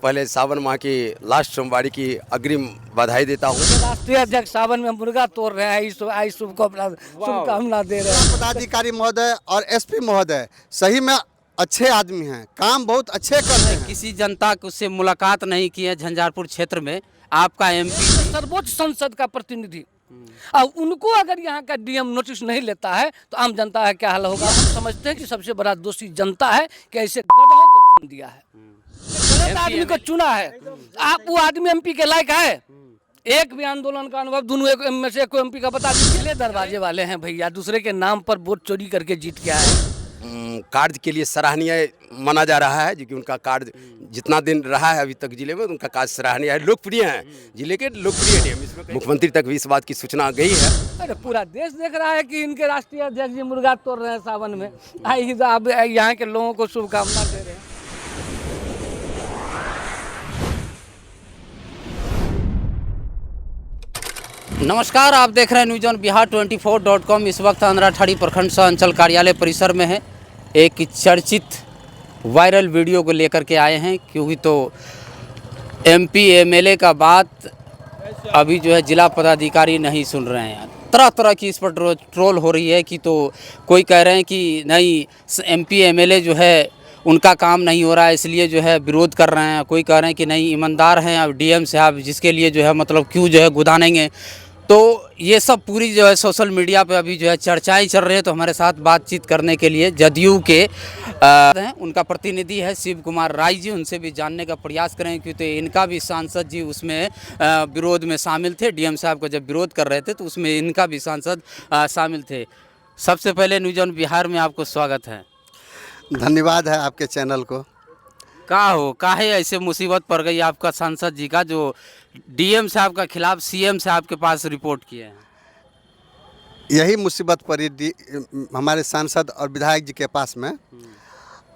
पहले सावन माह की लास्ट सोमवारी की अग्रिम बधाई देता हूँ। राष्ट्रीय अध्यक्ष सावन में मुर्गा तोड़ रहे हैं, शुभकामना दे रहे हैं। पदाधिकारी महोदय और एसपी महोदय सही में अच्छे आदमी हैं, काम बहुत अच्छे करते हैं। किसी जनता से मुलाकात नहीं की है झंझारपुर क्षेत्र में। आपका एमपी सर्वोच्च संसद का प्रतिनिधि, अब उनको अगर यहाँ का डीएम नोटिस नहीं लेता है तो आम जनता का क्या हाल होगा। हम समझते हैं कि सबसे बड़ा दोषी जनता है कि ऐसे गधों को चुन दिया है, गलत आदमी को चुना है। आप वो आदमी एमपी के लायक है? एक भी आंदोलन का अनुभव दोनों एक में से कोई एमपी का बता दीजिए। दरवाजे वाले हैं भैया, दूसरे के नाम पर वोट चोरी करके जीत के आए। कार्य के लिए सराहनीय माना जा रहा है, क्योंकि उनका कार्य जितना दिन रहा है अभी तक जिले में, उनका कार्य सराहनीय है, लोकप्रिय है, जिले के लोकप्रिय डीएम। इसमें मुख्यमंत्री तक भी इस बात की सूचना गई है। अरे पूरा देश देख रहा है कि इनके राष्ट्रीय अध्यक्ष जी मुर्गा तोड़ रहे हैं सावन में। आई आप यहाँ के लोगों को शुभकामना दे रहे हैं। नमस्कार, आप देख रहे हैं न्यूज ऑन बिहार 24.com। इस वक्त अंधराठाड़ी प्रखंड सह अंचल कार्यालय परिसर में है। एक चर्चित वायरल वीडियो को लेकर के आए हैं, क्योंकि तो एमपी एमएलए का बात अभी जो है जिला पदाधिकारी नहीं सुन रहे हैं। तरह तरह की इस पर ट्रोल हो रही है कि तो कोई कह रहे हैं कि नहीं एमपी एमएलए जो है उनका काम नहीं हो रहा है इसलिए जो है विरोध कर रहे हैं। कोई कह रहे हैं कि नहीं ईमानदार हैं अब डीएम साहब, जिसके लिए जो है मतलब क्यों जो है गुदानेंगे। तो ये सब पूरी जो है सोशल मीडिया पे अभी जो है चर्चाएं चल रही है। तो हमारे साथ बातचीत करने के लिए जदयू के हैं, उनका प्रतिनिधि है शिव कुमार राय जी। उनसे भी जानने का प्रयास करें, क्योंकि इनका भी सांसद जी उसमें विरोध में शामिल थे। डीएम साहब का जब विरोध कर रहे थे तो उसमें इनका भी सांसद शामिल थे। सबसे पहले न्यूज ऑन बिहार में आपको स्वागत है। धन्यवाद है आपके चैनल को। काहे ऐसे मुसीबत पड़ गई आपका सांसद जी का, जो डीएम साहब का खिलाफ सीएम साहब के पास रिपोर्ट किए हैं? यही मुसीबत पड़ी हमारे सांसद और विधायक जी के पास में।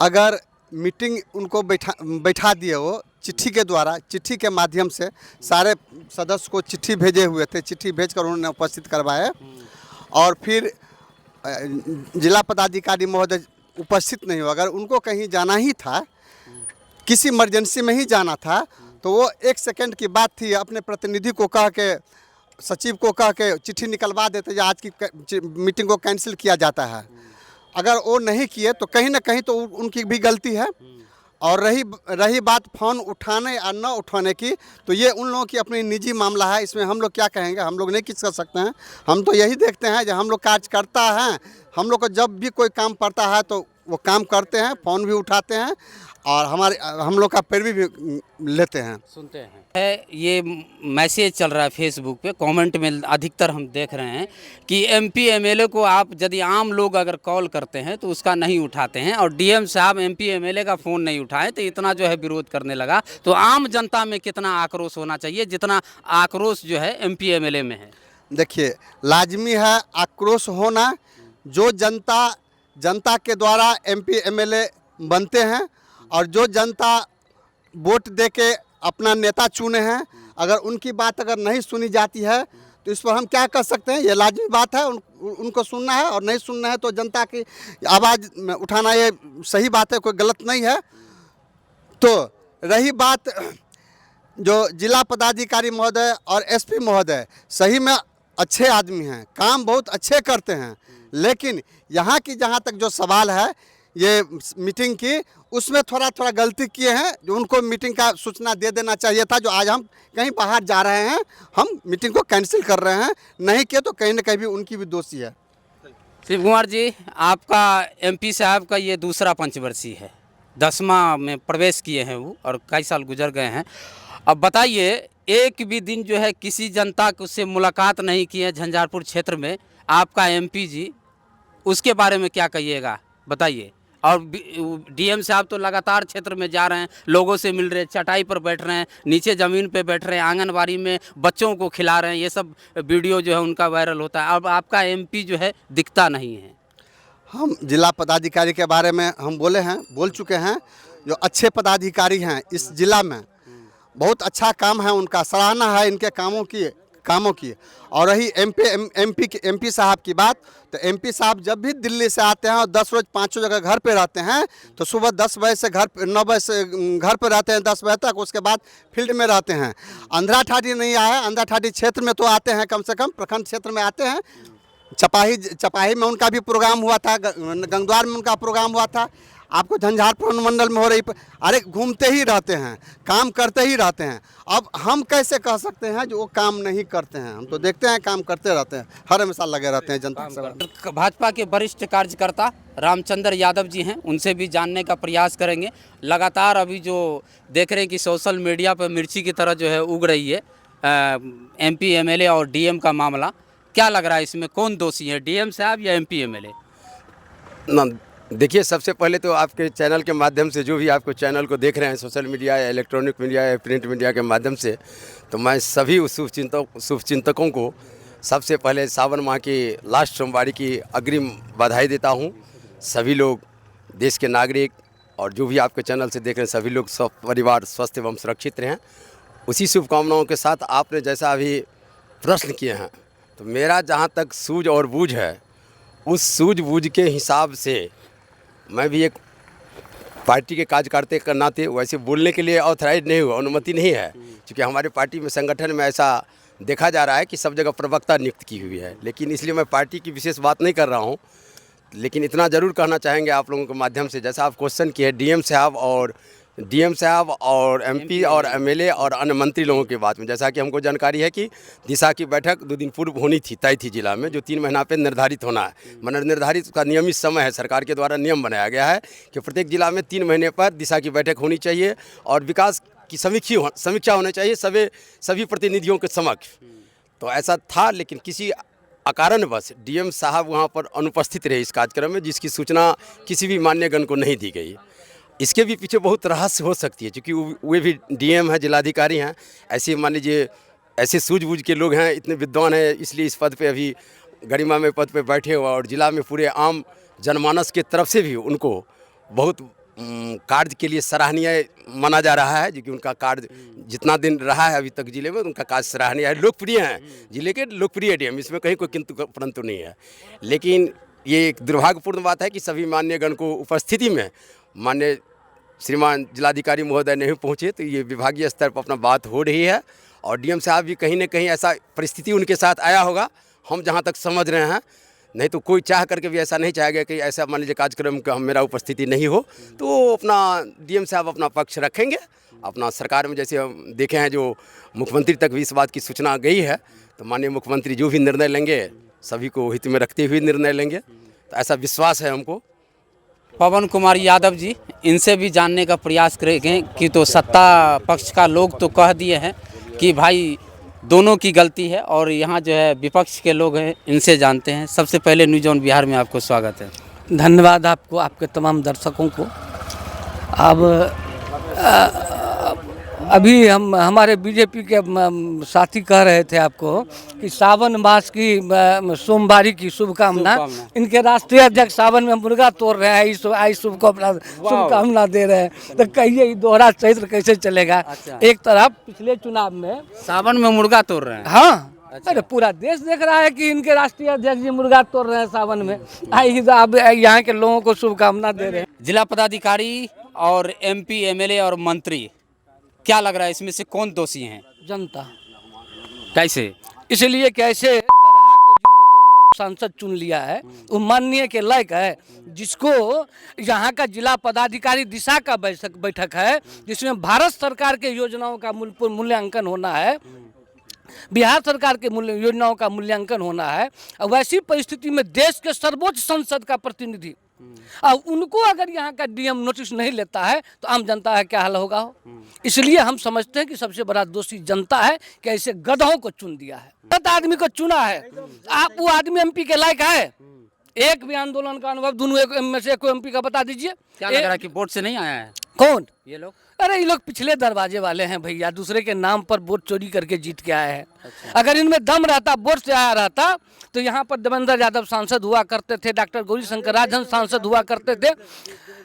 अगर मीटिंग उनको बैठा दिए, वो चिट्ठी के द्वारा, चिट्ठी के माध्यम से सारे सदस्य को चिट्ठी भेजे हुए थे, चिट्ठी भेजकर उन्होंने उपस्थित करवाए। और फिर जिला पदाधिकारी महोदय उपस्थित नहीं हुआ। अगर उनको कहीं जाना ही था, किसी इमरजेंसी में ही जाना था, तो वो 1 सेकंड की बात थी, अपने प्रतिनिधि को कह के, सचिव को कह के चिट्ठी निकलवा देते जो आज की मीटिंग को कैंसिल किया जाता है। अगर वो नहीं किए तो कहीं ना कहीं तो उनकी भी गलती है। और रही बात फ़ोन उठाने या न उठाने की, तो ये उन लोगों की अपनी निजी मामला है। इसमें हम लोग क्या कहेंगे, हम लोग नहीं कुछ कर सकते हैं। हम तो यही देखते हैं जब हम लोग कार्यकर्ता हैं, हम लोग को जब भी कोई काम पड़ता है तो वो काम करते हैं, फ़ोन भी उठाते हैं और हम लोग का पैरवी भी लेते हैं, सुनते हैं। ये मैसेज चल रहा है फेसबुक पे, कमेंट में अधिकतर हम देख रहे हैं कि एमपी एमएलए को आप यदि आम लोग अगर कॉल करते हैं तो उसका नहीं उठाते हैं, और डीएम साहब एमपी एमएलए का फ़ोन नहीं उठाए तो इतना जो है विरोध करने लगा। तो आम जनता में कितना आक्रोश होना चाहिए जितना आक्रोश जो है एमपी एमएलए में है? देखिए, लाजमी है आक्रोश होना। जो जनता के द्वारा एमपी एमएलए बनते हैं और जो जनता वोट दे के अपना नेता चुने हैं, अगर उनकी बात अगर नहीं सुनी जाती है तो इस पर हम क्या कर सकते हैं। ये लाजमी बात है, उनको सुनना है, और नहीं सुनना है तो जनता की आवाज़ उठाना ये सही बात है, कोई गलत नहीं है। तो रही बात जो जिला पदाधिकारी महोदय और एसपी महोदय सही में अच्छे आदमी हैं, काम बहुत अच्छे करते हैं, लेकिन यहाँ की जहाँ तक जो सवाल है ये मीटिंग की, उसमें थोड़ा गलती किए हैं। जो उनको मीटिंग का सूचना दे देना चाहिए था। जो आज हम कहीं बाहर जा रहे हैं, हम मीटिंग को कैंसिल कर रहे हैं, नहीं किए तो कहीं ना कहीं भी उनकी भी दोषी है। शिव कुमार जी, आपका एमपी साहब का ये दूसरा पंचवर्षीय है, 10वां में प्रवेश किए हैं वो, और कई साल गुजर गए हैं। अब बताइए, एक भी दिन जो है किसी जनता से मुलाकात नहीं की है झंझारपुर क्षेत्र में आपका एमपी जी, उसके बारे में क्या कहिएगा बताइए। और डीएम साहब तो लगातार क्षेत्र में जा रहे हैं, लोगों से मिल रहे हैं, चटाई पर बैठ रहे हैं, नीचे ज़मीन पे बैठ रहे हैं, आंगनबाड़ी में बच्चों को खिला रहे हैं। ये सब वीडियो जो है उनका वायरल होता है। अब आपका एमपी जो है दिखता नहीं है। हम जिला पदाधिकारी के बारे में हम बोल चुके हैं। जो अच्छे पदाधिकारी हैं इस जिला में, बहुत अच्छा काम है उनका, सराहना है इनके कामों की। कामों की। और रही एमपी साहब की बात, तो एमपी साहब जब भी दिल्ली से आते हैं और 10 रोज 5 जगह घर पे रहते हैं, तो सुबह 10 बजे से 9 बजे से घर पे रहते हैं 10 बजे तक, उसके बाद फील्ड में रहते हैं। अंधरा ठाठी नहीं आए, अंधरा ठाठी क्षेत्र में तो आते हैं, कम से कम प्रखंड क्षेत्र में आते हैं। चपाही में उनका भी प्रोग्राम हुआ था, गंगद्वार में उनका प्रोग्राम हुआ था, आपको झंझारपुर मंडल में हो रही। अरे घूमते ही रहते हैं, काम करते ही रहते हैं। अब हम कैसे कह सकते हैं जो वो काम नहीं करते हैं? हम तो देखते हैं काम करते रहते हैं, हर हमेशा लगे रहते हैं जनता से। भाजपा के वरिष्ठ कार्यकर्ता रामचंद्र यादव जी हैं, उनसे भी जानने का प्रयास करेंगे। लगातार अभी जो देख रहे हैं कि सोशल मीडिया पर मिर्ची की तरह जो है उग रही है एमपी एमएलए और डीएम का मामला, क्या लग रहा है इसमें कौन दोषी है, डीएम साहब या एमपी एमएलए? ना देखिए, सबसे पहले तो आपके चैनल के माध्यम से, जो भी आपको चैनल को देख रहे हैं, सोशल मीडिया या इलेक्ट्रॉनिक मीडिया या प्रिंट मीडिया के माध्यम से, तो मैं सभी उस शुभचिंतकों को सबसे पहले सावन माह की लास्ट सोमवारी की अग्रिम बधाई देता हूं। सभी लोग, देश के नागरिक और जो भी आपके चैनल से देख रहे हैं, सभी लोग सब परिवार स्वस्थ एवं सुरक्षित रहें। उसी शुभकामनाओं के साथ आपने जैसा अभी प्रश्न किए हैं, तो मेरा जहाँ तक सूझ और बूझ है, उस सूझबूझ के हिसाब से मैं भी एक पार्टी के कार्यकर्ता के नाते वैसे बोलने के लिए ऑथराइज नहीं हुआ, अनुमति नहीं है, क्योंकि हमारे पार्टी में, संगठन में ऐसा देखा जा रहा है कि सब जगह प्रवक्ता नियुक्त की हुई है। लेकिन इसलिए मैं पार्टी की विशेष बात नहीं कर रहा हूं। लेकिन इतना ज़रूर कहना चाहेंगे आप लोगों के माध्यम से, जैसा आप क्वेश्चन किए डीएम साहब और एमपी और एमएलए और अन्य मंत्री लोगों की बात में, जैसा कि हमको जानकारी है कि दिशा की बैठक 2 दिन पूर्व होनी थी, तय थी जिला में, जो 3 महीना पे निर्धारित होना है। मतलब निर्धारित का नियमित समय है, सरकार के द्वारा नियम बनाया गया है कि प्रत्येक जिला में 3 महीने पर दिशा की बैठक होनी चाहिए और विकास की समीक्षा होनी चाहिए सभी प्रतिनिधियों के समक्ष। तो ऐसा था, लेकिन किसी अकारणवश डीएम साहब वहाँ पर अनुपस्थित रहे इस कार्यक्रम में, जिसकी सूचना किसी भी मान्यगण को नहीं दी गई। इसके भी पीछे बहुत रहस्य हो सकती है, क्योंकि वे भी डीएम हैं, जिलाधिकारी हैं। ऐसे मान लीजिए, ऐसे सूझबूझ के लोग हैं, इतने विद्वान हैं, इसलिए इस पद पे अभी गरिमा में पद पे बैठे हुए, और जिला में पूरे आम जनमानस के तरफ से भी उनको बहुत कार्य के लिए सराहनीय माना जा रहा है, क्योंकि उनका कार्य जितना दिन रहा है अभी तक जिले में, उनका कार्य सराहनीय है, लोकप्रिय हैं, जिले के लोकप्रिय डीएम, इसमें कहीं कोई किंतु परंतु नहीं है। लेकिन ये एक दुर्भाग्यपूर्ण बात है कि सभी मान्यगण को उपस्थिति में मान्य श्रीमान जिलाधिकारी महोदय नहीं पहुँचे, तो ये विभागीय स्तर पर अपना बात हो रही है। और डीएम साहब भी कहीं न कहीं ऐसा परिस्थिति उनके साथ आया होगा, हम जहाँ तक समझ रहे हैं। नहीं तो कोई चाह करके भी ऐसा नहीं चाहेगा कि ऐसा मान लीजिए कार्यक्रम का मेरा उपस्थिति नहीं हो, तो वो अपना डीएम साहब अपना पक्ष रखेंगे। अपना सरकार में जैसे हम देखे हैं, जो मुख्यमंत्री तक भी इस बात की सूचना गई है, तो माननीय मुख्यमंत्री जो भी निर्णय लेंगे सभी को हित में रखते हुए निर्णय लेंगे, तो ऐसा विश्वास है हमको। पवन कुमार यादव जी, इनसे भी जानने का प्रयास करेंगे कि तो सत्ता पक्ष का लोग तो कह दिए हैं कि भाई दोनों की गलती है, और यहाँ जो है विपक्ष के लोग हैं, इनसे जानते हैं। सबसे पहले न्यूज़ ऑन बिहार में आपको स्वागत है। धन्यवाद आपको, आपके तमाम दर्शकों को। अब अभी हमारे बीजेपी के साथी कह रहे थे आपको कि सावन मास की सोमवारी की शुभकामना। इनके राष्ट्रीय अध्यक्ष सावन में मुर्गा तोड़ रहे हैं, आई शुभकामना दे रहे हैं, तो कहिए ये दोहरा चरित्र कैसे चलेगा? अच्छा। एक तरफ पिछले चुनाव में सावन में मुर्गा तोड़ रहे हैं, हाँ, अरे पूरा देश देख रहा है कि इनके राष्ट्रीय अध्यक्ष जी मुर्गा तोड़ रहे हैं सावन में। अब यहाँ के लोगों को शुभकामना दे रहे हैं। जिला पदाधिकारी और एमपी एमएलए और मंत्री, क्या लग रहा है इसमें से कौन दोषी हैं? जनता। कैसे? इसलिए कैसे गदहा को जो सांसद चुन लिया है वो माननीय के लायक है, जिसको यहाँ का जिला पदाधिकारी दिशा का बैठक है, जिसमें भारत सरकार के योजनाओं का मूल्यांकन होना है, बिहार सरकार के योजनाओं का मूल्यांकन होना है। वैसी परिस्थिति में देश के सर्वोच्च संसद का प्रतिनिधि, अब उनको अगर यहाँ का डीएम नोटिस नहीं लेता है तो आम जनता का क्या हाल होगा हो? इसलिए हम समझते हैं कि सबसे बड़ा दोषी जनता है कि ऐसे गधों को चुन दिया है, गलत आदमी को चुना है। आप वो आदमी एमपी के लायक है? एक भी आंदोलन का अनुभव दोनों में से कोई एमपी का बता दीजिए। क्या लग रहा है कि वोट से नहीं आया है? कौन ये लोग? अरे ये लोग पिछले दरवाजे वाले हैं भैया, दूसरे के नाम पर वोट चोरी करके जीत के आए हैं। अच्छा। अगर इनमें दम रहता, वोट से आया रहता, तो यहाँ पर देवेंद्र यादव सांसद हुआ करते थे, डॉक्टर गौरीशंकर राजन सांसद हुआ करते थे।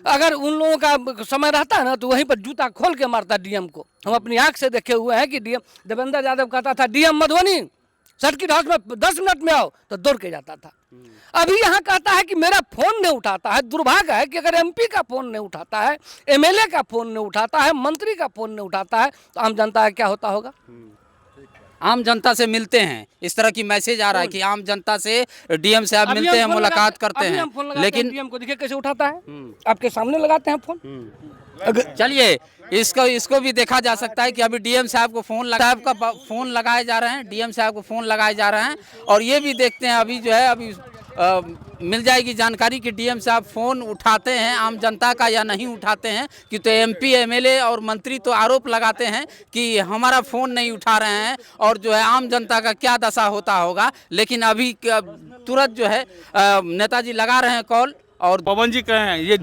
अगर उन लोगों का समय रहता ना तो वहीं पर जूता खोल के मारता डीएम को। हम अपनी आंख से देखे हुए हैं कि डीएम देवेंद्र यादव कहता था डीएम मधुबनी सर्किट हाउस में 10 मिनट में आओ तो दौड़ के जाता था। अभी यहाँ कहता है कि मेरा फोन नहीं उठाता है। दुर्भाग्य है कि अगर एमपी का फोन नहीं उठाता है, एमएलए का फोन नहीं उठाता है, मंत्री का फोन नहीं उठाता है, तो आम जनता का क्या होता होगा? आम जनता से मिलते हैं, इस तरह की मैसेज आ रहा है कि आम जनता से डीएम से आप अभी मिलते हम हैं, फोन मुलाकात लगाते- करते अभी हैं, हम फोन लगाते हैं, लेकिन डीएम को देखिए कैसे उठाता है, आपके सामने लगाते हैं फोन। चलिए इसको भी देखा जा सकता है कि अभी डीएम साहब को फोन लगाए जा रहे हैं, डीएम साहब को फोन लगाए जा रहे हैं। और ये भी देखते हैं अभी जो है अभी मिल जाएगी जानकारी कि डीएम साहब फ़ोन उठाते हैं आम जनता का या नहीं उठाते हैं। कि तो एमपी एमएलए और मंत्री तो आरोप लगाते हैं कि हमारा फ़ोन नहीं उठा रहे हैं, और जो है आम जनता का क्या दशा होता होगा। लेकिन अभी तुरंत जो है नेताजी लगा रहे हैं कॉल। और पवन जी कहे हैं ये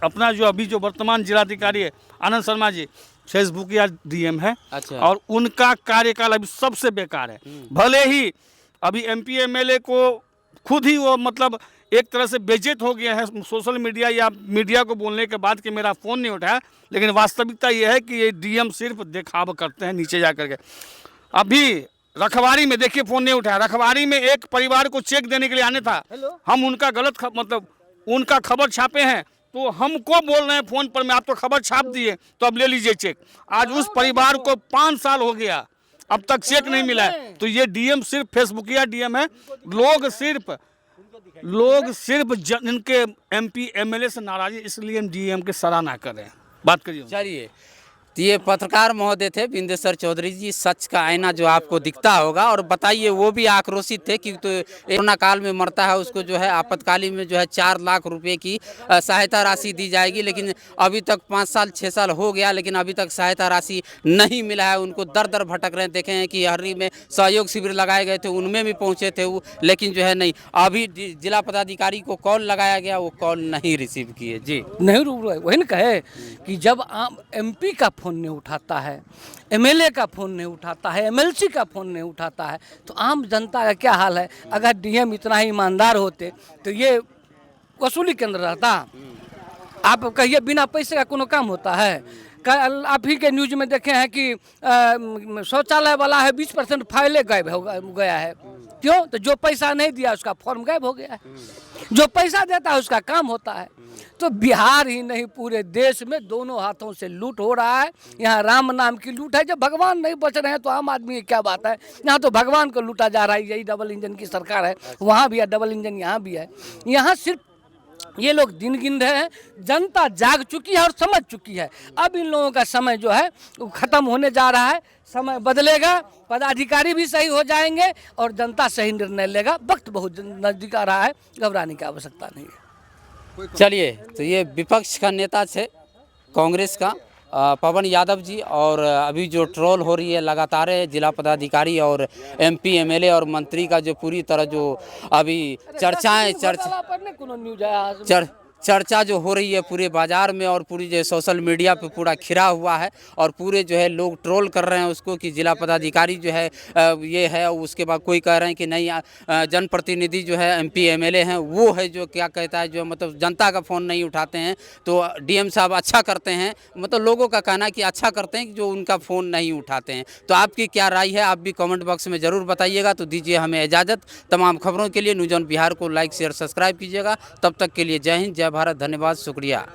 अपना जो अभी जो वर्तमान जिलाधिकारी है आनंद शर्मा जी फेसबुक या डीएम है। अच्छा। और उनका कार्यकाल अभी सबसे बेकार है। भले ही अभी एमपी एमएलए को खुद ही वो मतलब एक तरह से बेइज्जत हो गया है सोशल मीडिया या मीडिया को बोलने के बाद कि मेरा फ़ोन नहीं उठाया, लेकिन वास्तविकता ये है कि ये डीएम सिर्फ दिखावा करते हैं नीचे जा करके। अभी रखवारी में देखिए फ़ोन नहीं उठाया, रखवारी में एक परिवार को चेक देने के लिए आने था, हम उनका गलत मतलब उनका खबर छापे हैं तो हमको बोल रहे हैं फ़ोन पर में आप तो खबर छाप दिए तो अब ले लीजिए चेक। आज उस परिवार को 5 साल हो गया अब तक चेक नहीं मिला है। तो ये डीएम सिर्फ फेसबुकिया डीएम है। लोग सिर्फ इनके एमपी एमएलए से नाराज है, इसलिए हम डीएम के सराहना कर रहे हैं। बात करिए। चलिए, तो ये पत्रकार महोदय थे बिंदेश्वर चौधरी जी, सच का आईना जो आपको दिखता होगा। और बताइए वो भी आक्रोशित थे कि तो कोरोना काल में मरता है उसको जो है आपातकालीन में जो है 4 लाख रुपए की सहायता राशि दी जाएगी। लेकिन अभी तक 5 साल 6 साल हो गया, लेकिन अभी तक सहायता राशि नहीं मिला है उनको। दर दर भटक रहे हैं। देखे हैं कि हर्री में सहयोग शिविर लगाए गए थे, उनमें भी पहुँचे थे वो, लेकिन जो है नहीं। अभी जिला पदाधिकारी को कॉल लगाया गया, वो कॉल नहीं रिसीव किए। जी नहीं वही न कहे कि जब एमपी का फोन नहीं उठाता है, एमएलए का फोन नहीं उठाता है, एमएलसी का फोन नहीं उठाता है, तो आम जनता का क्या हाल है। अगर डीएम इतना ही ईमानदार होते तो ये वसूली केंद्र रहता। आप कहिए बिना पैसे का कोनो काम होता है? आप ही के न्यूज में देखे हैं कि शौचालय वाला है 20% फाइलें गायब हो गया है। क्यों? तो जो पैसा नहीं दिया उसका फॉर्म गायब हो गया है। जो पैसा देता है उसका काम होता है। तो बिहार ही नहीं पूरे देश में दोनों हाथों से लूट हो रहा है। यहाँ राम नाम की लूट है। जब भगवान नहीं बच रहे हैं तो आम आदमी की क्या बात है। यहाँ तो भगवान को लूटा जा रहा है। यही डबल इंजन की सरकार है, वहाँ भी है डबल इंजन, यहाँ भी है। यहाँ सिर्फ ये लोग दिन गिन रहे हैं। जनता जाग चुकी है और समझ चुकी है। अब इन लोगों का समय जो है वो खत्म होने जा रहा है। समय बदलेगा, पदाधिकारी भी सही हो जाएंगे और जनता सही निर्णय लेगा। वक्त बहुत नजदीक आ रहा है, घबराने की आवश्यकता नहीं है। चलिए, तो ये विपक्ष का नेता थे कांग्रेस का पवन यादव जी। और अभी जो ट्रोल हो रही है लगातार है जिला पदाधिकारी और एमपी एमएलए और मंत्री का जो पूरी तरह जो अभी चर्चा जो हो रही है पूरे बाजार में और पूरी जो सोशल मीडिया पे पूरा खिरा हुआ है। और पूरे जो है लोग ट्रोल कर रहे हैं उसको कि जिला पदाधिकारी जो है ये है। उसके बाद कोई कह रहे हैं कि नहीं जनप्रतिनिधि जो है एमपी एमएलए हैं वो है जो क्या कहता है जो मतलब जनता का फ़ोन नहीं उठाते हैं। तो डीएम साहब अच्छा करते हैं, मतलब लोगों का कहना है कि अच्छा करते हैं कि जो उनका फ़ोन नहीं उठाते हैं। तो आपकी क्या राय है, आप भी कमेंट बॉक्स में ज़रूर बताइएगा। तो दीजिए हमें इजाज़त। तमाम खबरों के लिए न्यूज़ ऑन बिहार को लाइक शेयर सब्सक्राइब कीजिएगा। तब तक के लिए जय हिंद, जय भारत, धन्यवाद, शुक्रिया।